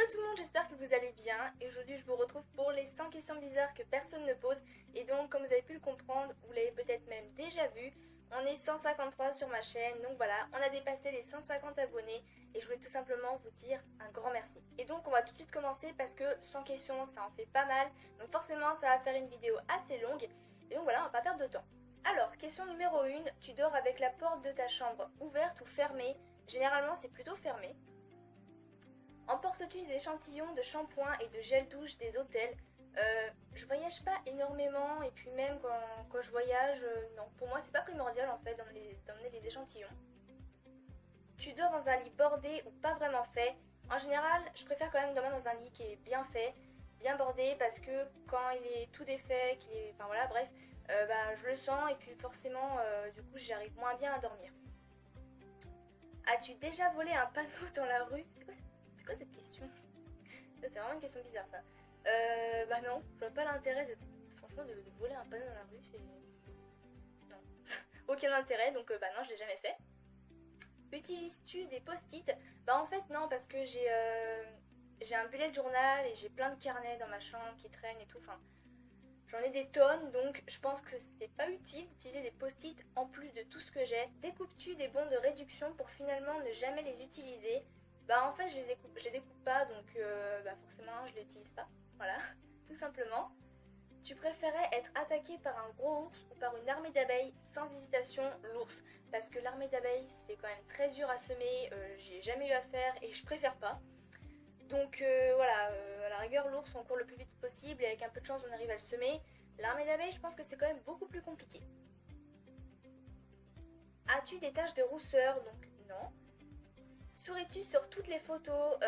tout le monde, j'espère que vous allez bien et aujourd'hui je vous retrouve pour les 100 questions bizarres que personne ne pose et donc comme vous avez pu le comprendre, vous l'avez peut-être même déjà vu, on est 153 sur ma chaîne donc voilà, on a dépassé les 150 abonnés et je voulais tout simplement vous dire un grand merci. Et donc on va tout de suite commencer parce que 100 questions ça en fait pas mal donc forcément ça va faire une vidéo assez longue et donc voilà, on va pas perdre de temps. Alors, question numéro 1, tu dors avec la porte de ta chambre ouverte ou fermée? Généralement c'est plutôt fermé. Emportes-tu des échantillons de shampoing et de gel douche des hôtels? Je voyage pas énormément et puis même quand je voyage, non. Pour moi c'est pas primordial en fait d'emmener les échantillons. Tu dors dans un lit bordé ou pas vraiment fait? En général, je préfère quand même dormir dans un lit qui est bien fait, bien bordé parce que quand il est tout défait, enfin voilà, bref, je le sens et puis forcément du coup j'arrive moins bien à dormir. As-tu déjà volé un panneau dans la rue? C'est quoi cette question? C'est vraiment une question bizarre ça. Bah non, je vois pas l'intérêt franchement de voler un panneau dans la rue, c'est... Non. Aucun intérêt, donc bah non, je l'ai jamais fait. Utilises-tu des post-it? Bah en fait non, parce que j'ai un bullet journal et j'ai plein de carnets dans ma chambre qui traînent et tout, enfin... J'en ai des tonnes, donc je pense que c'est pas utile d'utiliser des post-it en plus de tout ce que j'ai. Découpes-tu des bons de réduction pour finalement ne jamais les utiliser? Bah en fait je les découpe pas, donc forcément je les utilise pas. Voilà, tout simplement. Tu préférais être attaqué par un gros ours ou par une armée d'abeilles? Sans hésitation, l'ours. Parce que l'armée d'abeilles c'est quand même très dur à semer, j'ai jamais eu à faire et je préfère pas. Donc voilà, à la rigueur l'ours on court le plus vite possible et avec un peu de chance on arrive à le semer. L'armée d'abeilles je pense que c'est quand même beaucoup plus compliqué. As-tu des taches de rousseur? Donc non. Souris-tu sur toutes les photos?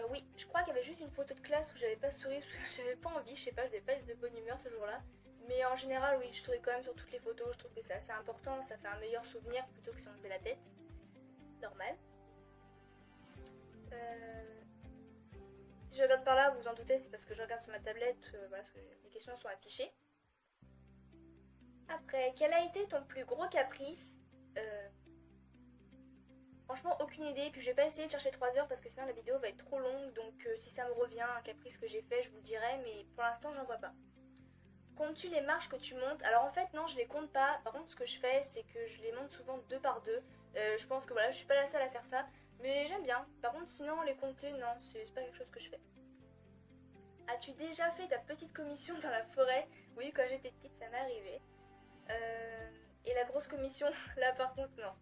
Oui, je crois qu'il y avait juste une photo de classe où j'avais pas souri parce que j'avais pas envie, je sais pas, je n'avais pas de bonne humeur ce jour-là. Mais en général oui, je souris quand même sur toutes les photos, je trouve que c'est assez important, ça fait un meilleur souvenir plutôt que si on faisait la tête. Normal. Si je regarde par là, vous vous en doutez, c'est parce que je regarde sur ma tablette, voilà, parce que les questions sont affichées. Après, quel a été ton plus gros caprice? Franchement, aucune idée, puis je vais pas essayer de chercher 3 heures parce que sinon la vidéo va être trop longue, donc si ça me revient, un caprice que j'ai fait, je vous le dirai, mais pour l'instant j'en vois pas. Comptes-tu les marches que tu montes? Alors en fait non, je les compte pas, par contre ce que je fais c'est que je les monte souvent 2 par 2. Je pense que voilà, je suis pas la seule à faire ça, mais j'aime bien. Par contre sinon les compter, non, c'est pas quelque chose que je fais. As-tu déjà fait ta petite commission dans la forêt? Oui, quand j'étais petite ça m'est arrivé. Et la grosse commission, là par contre non.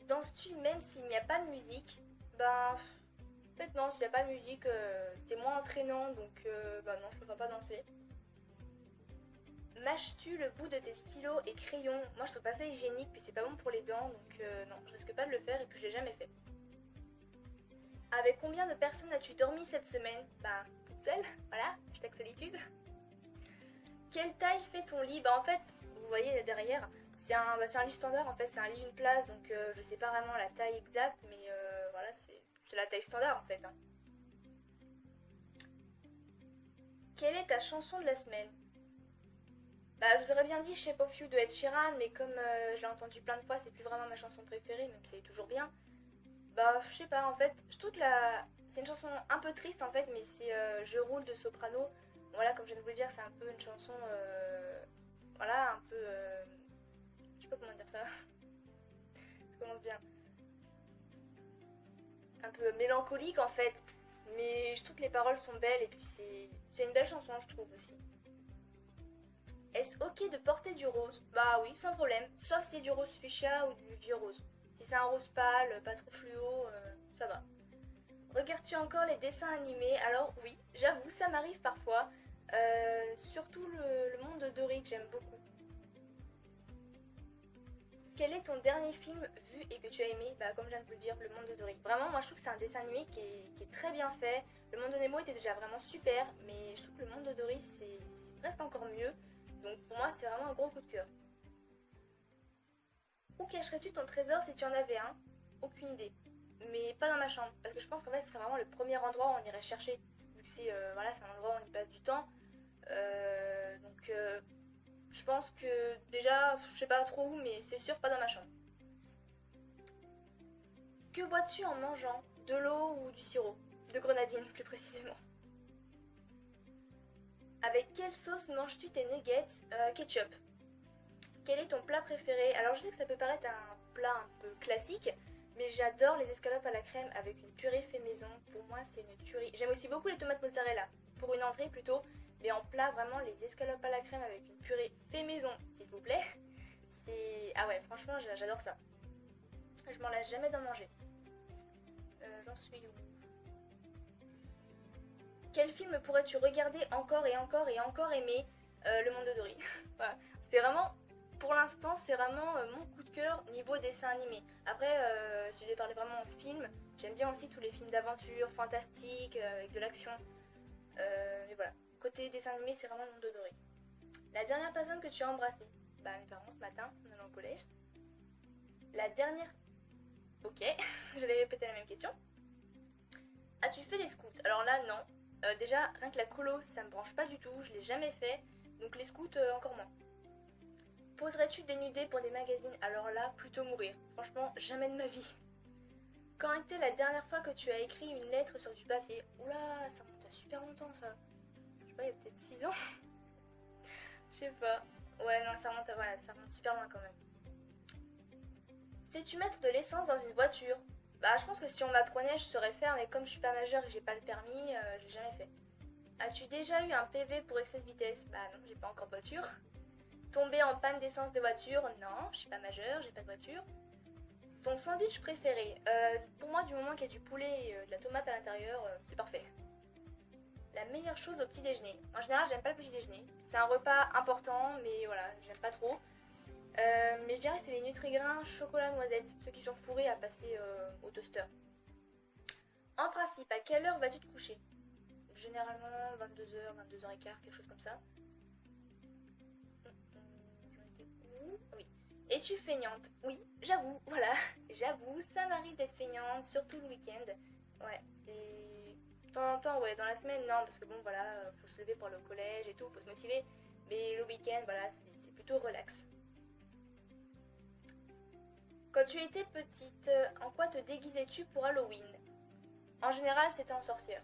Danses-tu même s'il n'y a pas de musique? Ben, en fait non, s'il n'y a pas de musique, c'est moins entraînant, donc non, je préfère pas danser. Mâches-tu le bout de tes stylos et crayons? Moi je trouve pas ça hygiénique, puis c'est pas bon pour les dents, donc non, je risque pas de le faire et puis je l'ai jamais fait. Avec combien de personnes as-tu dormi cette semaine? Ben, toute seule, voilà, hashtag solitude. Quelle taille fait ton lit? Bah en fait, vous voyez derrière, c'est un lit standard, en fait c'est un lit d'une place, donc je sais pas vraiment la taille exacte, mais voilà, c'est la taille standard en fait. Hein. Quelle est ta chanson de la semaine? Bah je vous aurais bien dit Shape of You de Ed Sheeran, mais comme je l'ai entendu plein de fois, c'est plus vraiment ma chanson préférée, même si elle est toujours bien. Bah je sais pas, en fait, je trouve que c'est une chanson un peu triste en fait, mais c'est Je roule de Soprano. Voilà, comme je viens de vous le dire, c'est un peu une chanson, voilà, un peu, je sais pas comment dire ça, ça commence bien, un peu mélancolique en fait, mais je trouve que les paroles sont belles et puis c'est une belle chanson je trouve aussi. Est-ce ok de porter du rose? Bah oui, sans problème, sauf si c'est du rose fuchsia ou du vieux rose. Si c'est un rose pâle, pas trop fluo, ça va. Regardes-tu encore les dessins animés? Alors oui, j'avoue, ça m'arrive parfois. Surtout le monde de Dory que j'aime beaucoup. Quel est ton dernier film vu et que tu as aimé? Bah comme je viens de vous le dire, Le Monde de Dory. Vraiment, moi je trouve que c'est un dessin animé qui est très bien fait. Le Monde de Nemo était déjà vraiment super, mais je trouve que Le Monde de Dory c'est presque encore mieux. Donc pour moi c'est vraiment un gros coup de cœur. Où cacherais-tu ton trésor si tu en avais un? Aucune idée. Mais pas dans ma chambre, parce que je pense qu'en fait ce serait vraiment le premier endroit où on irait chercher. Vu que c'est voilà, c'est un endroit où on y passe du temps. Je pense que déjà, je sais pas trop où, mais c'est sûr pas dans ma chambre. Que bois-tu en mangeant? de l'eau ou du sirop. De grenadine, plus précisément. Avec quelle sauce manges-tu tes nuggets? Ketchup. Quel est ton plat préféré? Alors je sais que ça peut paraître un plat un peu classique, mais j'adore les escalopes à la crème avec une purée fait maison. Pour moi, c'est une tuerie. J'aime aussi beaucoup les tomates mozzarella, pour une entrée plutôt, mais en plat, vraiment, les escalopes à la crème avec une purée fait maison, s'il vous plaît. C'est... Ah ouais, franchement, j'adore ça. Je m'en lasse jamais d'en manger. J'en suis où? Quel film pourrais-tu regarder encore et encore et encore aimer? Le Monde de Dory. Voilà. C'est vraiment... Pour l'instant, c'est vraiment mon coup de cœur niveau dessin animé. Après, si je vais parler vraiment en film, j'aime bien aussi tous les films d'aventure, fantastiques, avec de l'action. Mais voilà, côté dessin animé, c'est vraiment le Monde de Dory. La dernière personne que tu as embrassée? Bah, mes parents ce matin, en allant au collège. La dernière... Ok, j'allais répéter la même question. As-tu fait les scouts? Alors là, non. Déjà, rien que la colo, ça me branche pas du tout, je l'ai jamais fait. Donc les scouts, encore moins. Poserais-tu dénudé pour des magazines? Alors là, plutôt mourir. Franchement, jamais de ma vie. Quand était la dernière fois que tu as écrit une lettre sur du papier? Oula, ça remonte à super longtemps ça. Je sais pas, il y a peut-être 6 ans. Je sais pas. Ouais, non, ça remonte, voilà, ça remonte super loin quand même. Sais-tu mettre de l'essence dans une voiture? Bah, je pense que si on m'apprenait, je saurais faire, mais comme je suis pas majeure et que j'ai pas le permis, je l'ai jamais fait. As-tu déjà eu un PV pour excès de vitesse? Bah non, j'ai pas encore de voiture. Tomber en panne d'essence de voiture? Non, je suis pas majeure, j'ai pas de voiture. Ton sandwich préféré? Pour moi, du moment qu'il y a du poulet et de la tomate à l'intérieur, c'est parfait. La meilleure chose au petit déjeuner? En général, j'aime pas le petit déjeuner. C'est un repas important, mais voilà, j'aime pas trop. Mais je dirais que c'est les Nutri-Grains chocolat noisette, ceux qui sont fourrés à passer au toaster. En principe, à quelle heure vas-tu te coucher? Généralement 22h, 22h15, quelque chose comme ça. Oui. Es-tu feignante? Oui, j'avoue, voilà. J'avoue, ça m'arrive d'être feignante, surtout le week-end. Ouais, c'est... De temps en temps, ouais, dans la semaine, non, parce que bon, voilà, faut se lever pour aller au collège et tout, faut se motiver. Mais le week-end, voilà, c'est plutôt relax. Quand tu étais petite, en quoi te déguisais-tu pour Halloween? En général, c'était en sorcière.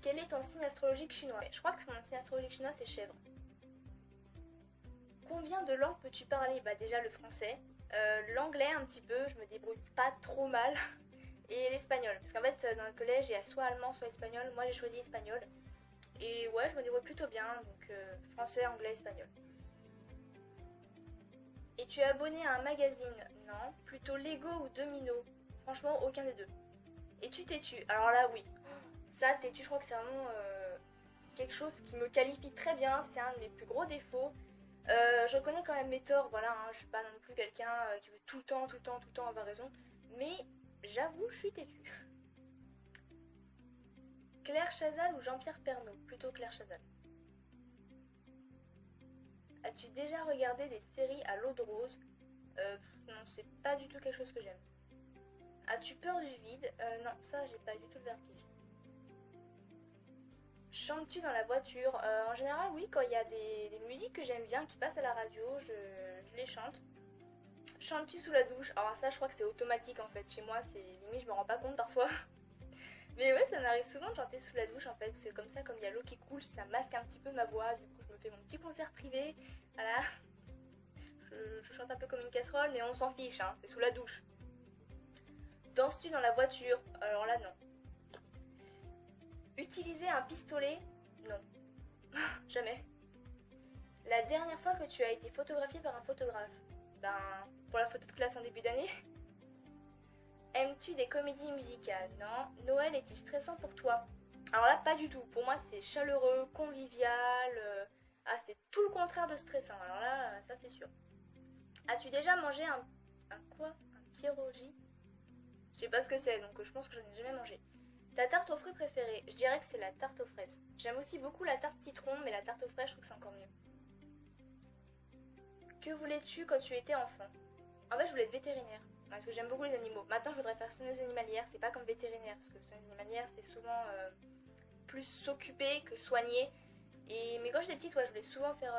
Quel est ton signe astrologique chinois? Je crois que mon signe astrologique chinois, c'est chèvre. Combien de langues peux-tu parler? Bah déjà le français, l'anglais un petit peu, je me débrouille pas trop mal, et l'espagnol. Parce qu'en fait, dans le collège, il y a soit allemand, soit espagnol. Moi, j'ai choisi espagnol. Et ouais, je me débrouille plutôt bien, donc français, anglais, espagnol. Et tu es abonné à un magazine? Non. Plutôt Lego ou Domino? Franchement, aucun des deux. Et tu têtu? Alors là, oui. Ça, têtu, je crois que c'est vraiment quelque chose qui me qualifie très bien. C'est un de mes plus gros défauts. Je reconnais quand même mes torts, voilà, hein, je suis pas non plus quelqu'un qui veut tout le temps, tout le temps, tout le temps avoir raison. Mais j'avoue, je suis têtue. Claire Chazal ou Jean-Pierre Pernaut? Plutôt Claire Chazal. As-tu déjà regardé des séries à l'eau de rose? Non, c'est pas du tout quelque chose que j'aime. As-tu peur du vide? Non, ça, j'ai pas du tout le vertige. Chantes-tu dans la voiture? En général, oui, quand il y a des musiques que j'aime bien qui passent à la radio, je les chante. Chantes-tu sous la douche? Alors ça, je crois que c'est automatique en fait. Chez moi, c'est limite, je me rends pas compte parfois. Mais ouais, ça m'arrive souvent de chanter sous la douche en fait. C'est comme ça, comme il y a l'eau qui coule, ça masque un petit peu ma voix. Du coup, je me fais mon petit concert privé. Voilà. Je chante un peu comme une casserole, mais on s'en fiche, hein. C'est sous la douche. Danses-tu dans la voiture? Alors là, non. Utiliser un pistolet? Non. Jamais. La dernière fois que tu as été photographiée par un photographe? Ben, pour la photo de classe en début d'année. Aimes-tu des comédies musicales? Non. Noël est-il stressant pour toi? Alors là, pas du tout. Pour moi, c'est chaleureux, convivial. Ah, c'est tout le contraire de stressant. Alors là, ça c'est sûr. As-tu déjà mangé un quoi? Un pierogi? Je sais pas ce que c'est, donc je pense que je n'ai jamais mangé. Ta tarte aux fruits préférée? Je dirais que c'est la tarte aux fraises. J'aime aussi beaucoup la tarte citron, mais la tarte aux fraises, je trouve que c'est encore mieux. Que voulais-tu quand tu étais enfant? En fait, je voulais être vétérinaire, parce que j'aime beaucoup les animaux. Maintenant, je voudrais faire soigneuse animalière, c'est pas comme vétérinaire, parce que soigneuse animalière, c'est souvent plus s'occuper que soigner. Mais quand j'étais petite, ouais, je voulais souvent faire...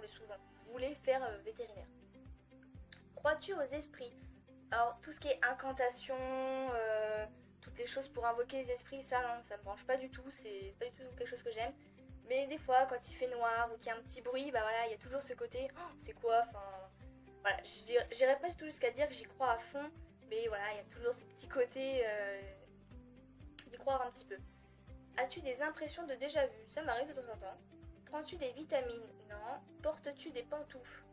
je voulais faire vétérinaire. Crois-tu aux esprits? Alors, tout ce qui est incantation, des choses pour invoquer les esprits, ça non, ça me branche pas du tout, c'est pas du tout quelque chose que j'aime. Mais des fois, quand il fait noir ou qu'il y a un petit bruit, bah voilà, il y a toujours ce côté, oh, c'est quoi, enfin, voilà, j'irai pas du tout jusqu'à dire que j'y crois à fond, mais voilà, il y a toujours ce petit côté d'y croire un petit peu. As-tu des impressions de déjà-vu? Ça m'arrive de temps en temps. Prends-tu des vitamines? Non. Portes-tu des pantoufles?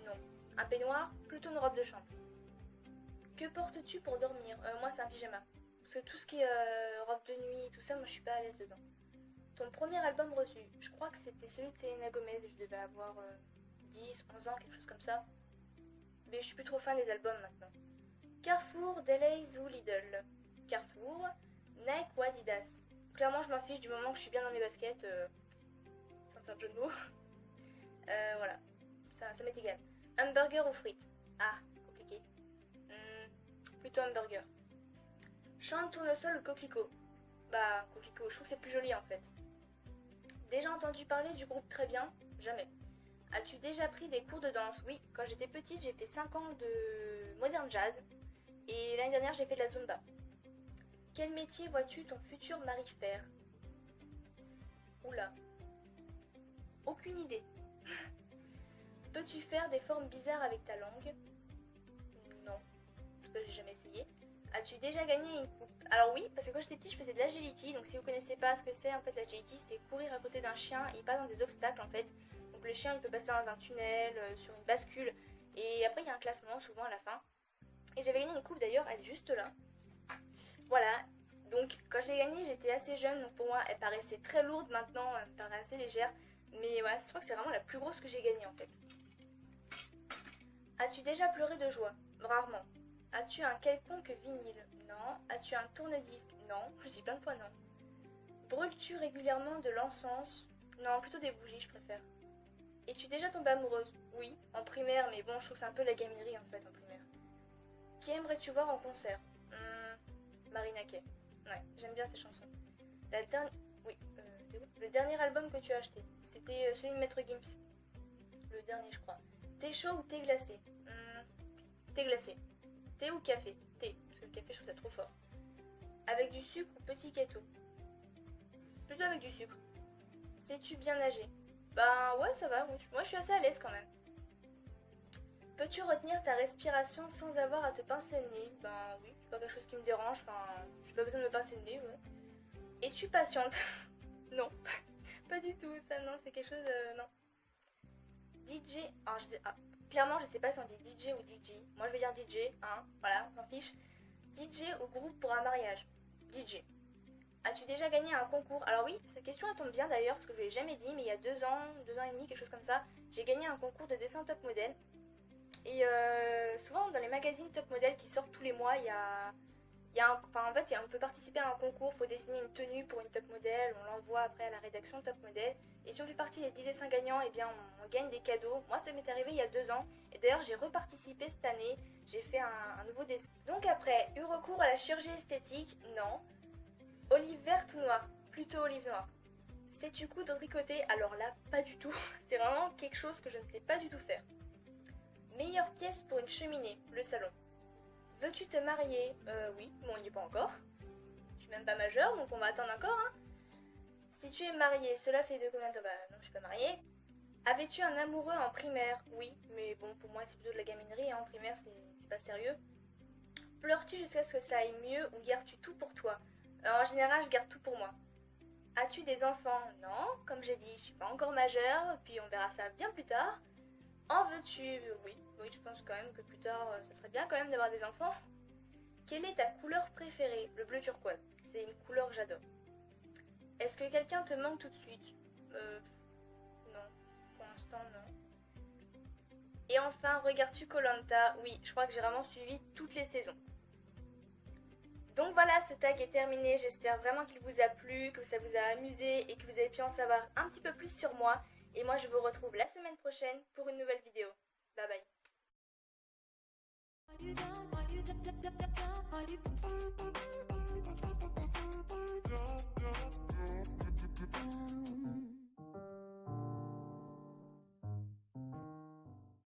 Non. Un peignoir? Plutôt une robe de chambre. Que portes-tu pour dormir? Moi, c'est un pyjama. Parce que tout ce qui est robe de nuit, tout ça, moi, je suis pas à l'aise dedans. Ton premier album reçu? Je crois que c'était celui de Selena Gomez. Je devais avoir 10, 11 ans, quelque chose comme ça. Mais je suis plus trop fan des albums maintenant. Carrefour, Deleuze ou Lidl? Carrefour, Nike ou Adidas? Clairement, je m'en fiche du moment que je suis bien dans mes baskets. Sans faire de jeu de mots. Voilà, ça m'est égal. Hamburger ou frites? Ah, compliqué. Plutôt hamburger. Chante, tournesol ou coquelicot? Bah, coquelicot, je trouve que c'est plus joli en fait. Déjà entendu parler du groupe Très Bien? Jamais. As-tu déjà pris des cours de danse? Oui, quand j'étais petite, j'ai fait 5 ans de modern jazz. Et l'année dernière, j'ai fait de la Zumba. Quel métier vois-tu ton futur mari faire? Oula. Aucune idée. Peux-tu faire des formes bizarres avec ta langue? Non. En tout cas, j'ai jamais essayé. As-tu déjà gagné une coupe? Alors oui, parce que quand j'étais petite, je faisais de l'agility. Donc si vous connaissez pas ce que c'est, en fait, l'agility, c'est courir à côté d'un chien et pas dans des obstacles, en fait. Donc le chien, il peut passer dans un tunnel, sur une bascule. Et après, il y a un classement, souvent à la fin. Et j'avais gagné une coupe d'ailleurs, elle est juste là. Voilà. Donc quand je l'ai gagnée, j'étais assez jeune. Donc pour moi, elle paraissait très lourde. Maintenant, elle me paraît assez légère. Mais voilà, je crois que c'est vraiment la plus grosse que j'ai gagnée, en fait. As-tu déjà pleuré de joie? Rarement. As-tu un quelconque vinyle? Non. As-tu un tourne-disque? Non. Je dis plein de fois non. Brûles-tu régulièrement de l'encens? Non, plutôt des bougies, je préfère. Es-tu déjà tombée amoureuse? Oui, en primaire, mais bon, je trouve que c'est un peu la gaminerie, en fait, en primaire. Qui aimerais-tu voir en concert? Marina Kaye. Ouais, j'aime bien ces chansons. Oui, le dernier album que tu as acheté, c'était celui de Maître Gims. Le dernier, je crois. Thé chaud ou thé glacé? Thé glacé. Thé ou café? Thé, parce que le café, je trouve ça trop fort. Avec du sucre ou petit gâteau? Plutôt avec du sucre. Sais-tu bien nager? Ben ouais, ça va, moi je suis assez à l'aise quand même. Peux-tu retenir ta respiration sans avoir à te pincer le nez? Ben oui, c'est pas quelque chose qui me dérange, enfin, j'ai pas besoin de me pincer le nez, ouais. Es-tu patiente? Non, pas du tout, ça non, c'est quelque chose, non. DJ, alors clairement je sais pas si on dit DJ ou DJ, moi je vais dire DJ, hein, voilà, on s'en fiche. DJ ou groupe pour un mariage? DJ. As-tu déjà gagné un concours? Alors oui, cette question elle tombe bien d'ailleurs, parce que je ne l'ai jamais dit, mais il y a 2 ans et demi, quelque chose comme ça, j'ai gagné un concours de dessin top modèle. Et souvent dans les magazines top modèle qui sortent tous les mois, on peut participer à un concours, il faut dessiner une tenue pour une top modèle, on l'envoie après à la rédaction top modèle. Et si on fait partie des 10 dessins gagnants, eh bien on gagne des cadeaux. Moi ça m'est arrivé il y a 2 ans, et d'ailleurs j'ai reparticipé cette année, j'ai fait un nouveau dessin. Donc après, eu recours à la chirurgie esthétique? Non. Olive verte ou noire? Plutôt olive noire. Sais-tu coudre ou tricoter? Alors là, pas du tout. C'est vraiment quelque chose que je ne sais pas du tout faire. Meilleure pièce pour une cheminée? Le salon. Veux-tu te marier? Oui, mais on n'y est pas encore. Je suis même pas majeure, donc on va attendre encore, hein. Si tu es mariée, cela fait de combien de temps? Bah non, je suis pas mariée. Avais-tu un amoureux en primaire? Oui, mais bon, pour moi c'est plutôt de la gaminerie, hein. En primaire c'est pas sérieux. Pleures-tu jusqu'à ce que ça aille mieux ou gardes-tu tout pour toi? En général, je garde tout pour moi. As-tu des enfants? Non, comme j'ai dit, je suis pas encore majeure, puis on verra ça bien plus tard. En veux-tu? Oui, je pense quand même que plus tard, ça serait bien quand même d'avoir des enfants. Quelle est ta couleur préférée? Le bleu turquoise, c'est une couleur que j'adore. Est-ce que quelqu'un te manque tout de suite? Non, pour l'instant non. Et enfin, regardes-tu koh Lanta? Oui, je crois que j'ai vraiment suivi toutes les saisons. Donc voilà, ce tag est terminé, j'espère vraiment qu'il vous a plu, que ça vous a amusé et que vous avez pu en savoir un petit peu plus sur moi. Et moi je vous retrouve la semaine prochaine pour une nouvelle vidéo. Bye bye.